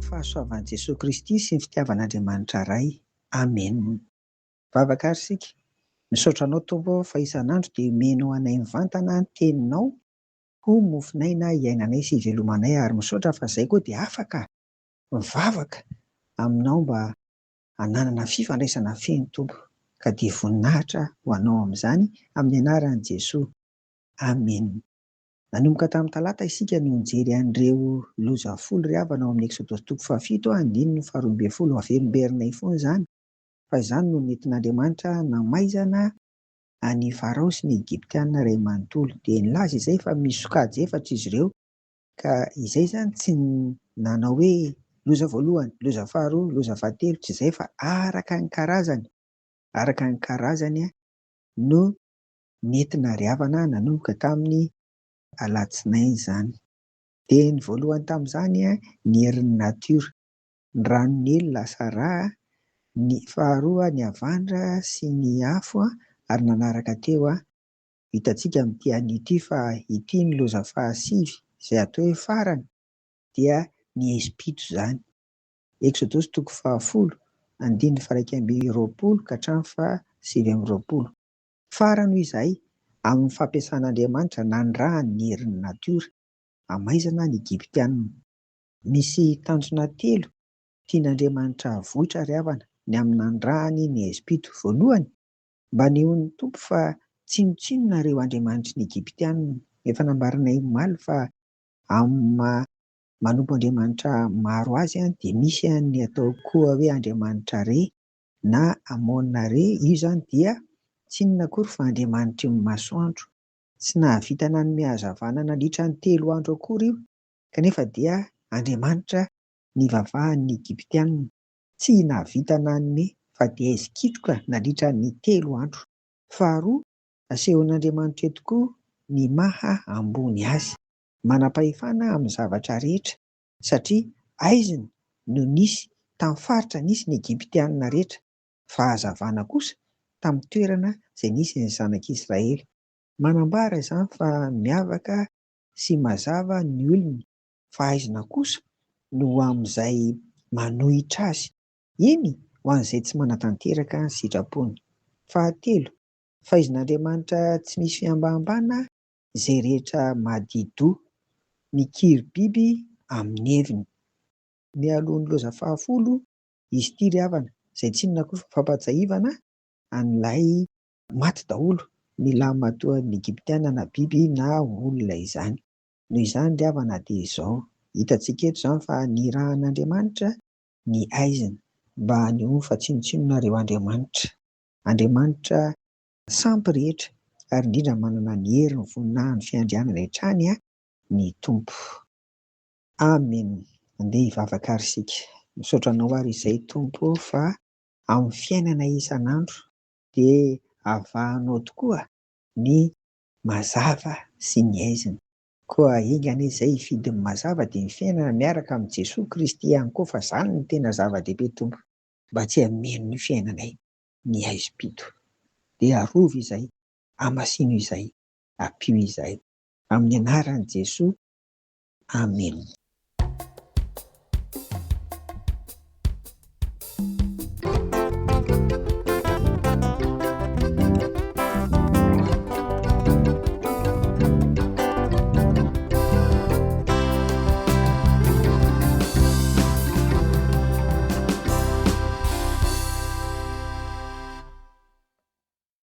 fahasoavan'i Jesosy Kristy sy ny fitiavan'Andriamanitra iray. Amen. Vavaka ary isika. Misaotra anao Tompo fa isan'andro dia menao anay mivantana ny teninao ho mofinaina iainanay sy ivelomanay, ary misaotra fa izay koa dia afaka mivavaka aminao mba hananana fifandraisana feno Tompo. Ka dia voninahitra ho anao amin'izany amin'ny anaran'i Jesosy. Amen. Nanomboka tamin'ny talata isika no nijery an'ireo loza folo ry havana ao amin'ny Eksodosy toko 7 andininy 12 averimberinay foana izany. Fa izany no nentin'Andriamanitra namaizana any Farao sy ny Egiptianina iray manontolo. Dia nilaza izay fa misy sokajy efatra izy ireo, ka izay izany tsy nanao hoe loza voalohany, loza faharoa, loza fahatelo, tsy izay fa araka ny karazany. Araka ny karazany no nentina ry havana nanomboka tamin'ny alatsinainy izany. Dia ny voalohany tamin'izany ny herin'ny natiora, ny ranon'ely lasa rà, ny faharoa ny havandra sy ny afo, ary nanaraka teo hitantsika amin'ity an'ity fa ity ny loza fahasivy izay atao hoe farany dia ny Espito izany. Eksodosy toko 10 andininy 120 ka hatramin'ny 120. Farany hoy izay amin'ny fampiasan'Andriamanitra nandrahany ny herin'ny natiora hamaizana ny Egiptianina. Misy tanjona telo tian'Andriamanitra vohitra ry havana ny amin'ny nandrahany ny Espito. Voalohany, mba nehon'ny Tompo fa tsy mitsinonareo andriamanitry ny Egiptianina. Efa nambaranay omaly fa amin'ny manompo Andriamanitra maro azy dia misy ny atao koa hoe Andriamanitra Re na Amona Re. Io izany dia tsy inona akory fa Andriamanitry ny masoandro. Tsy nahavita nanome hazavana nandritra ny 3 andro akory io, kanefa dia Andriamanitra nivavahan'ny Egiptianina. Tsy nahavita nanome fa dia izy-kitroka nandritra ny 3 andro. Faharoa, asehon'Andriamanitra eto koa ny maha ambony azy, manam-pahefana amin'ny zavatra rehetra, satria aiziny no nisy tamin'ny faritra nisy ny Egiptianina rehetra, fa hazavana kosa tamin'ny toerana izay nisy ny zanak'Israely. Manambara izany fa miavaka sy mazava ny olony, fa aizina kosa no amin'izay manohitra azy, eny ho an'izay tsy manatanteraka ny sitrapony. Fahatelo, faizin'Andriamanitra tsy misy fiambahambana izay rehetra mahadidoha, mikiry biby amin'ny heviny. Mialohan'ny loza fahafolo izy ity ry havana, izay tsy inona koa fa fampatsaivana an'ilay maty daholo ny lahy matoan'ny Egiptianina na biby na olona izany. Noho izany ry havana dia izao hitantsika eto izany fa nirahan'Andriamanitra ny aiziny mba hanehoany fa tsy notsinonareo andriamanitra. Andriamanitra sampy rehetra ary indrindra manana ny hery, ny voninahiny, fiandrianana hatrany ny Tompo. Amen. Andeha hivavaka ary isika. Misaotra anao ary izay Tompo fa amin'ny fiainana isan'andro dia havahanao tokoa ny mazava sy ny aizina. Koa ingana izay hifidy ny mazava dia ny fiainana miaraka amin'ny Jesosy Kristy ihany koa, fa izany no tena zava-dehibe Tompo, mba tsy hameno ny fiainanay ny Espito. Dia arovo izay, hamasino izay, hampio izay. Amin'ny anaran'i Jesosy. Amen.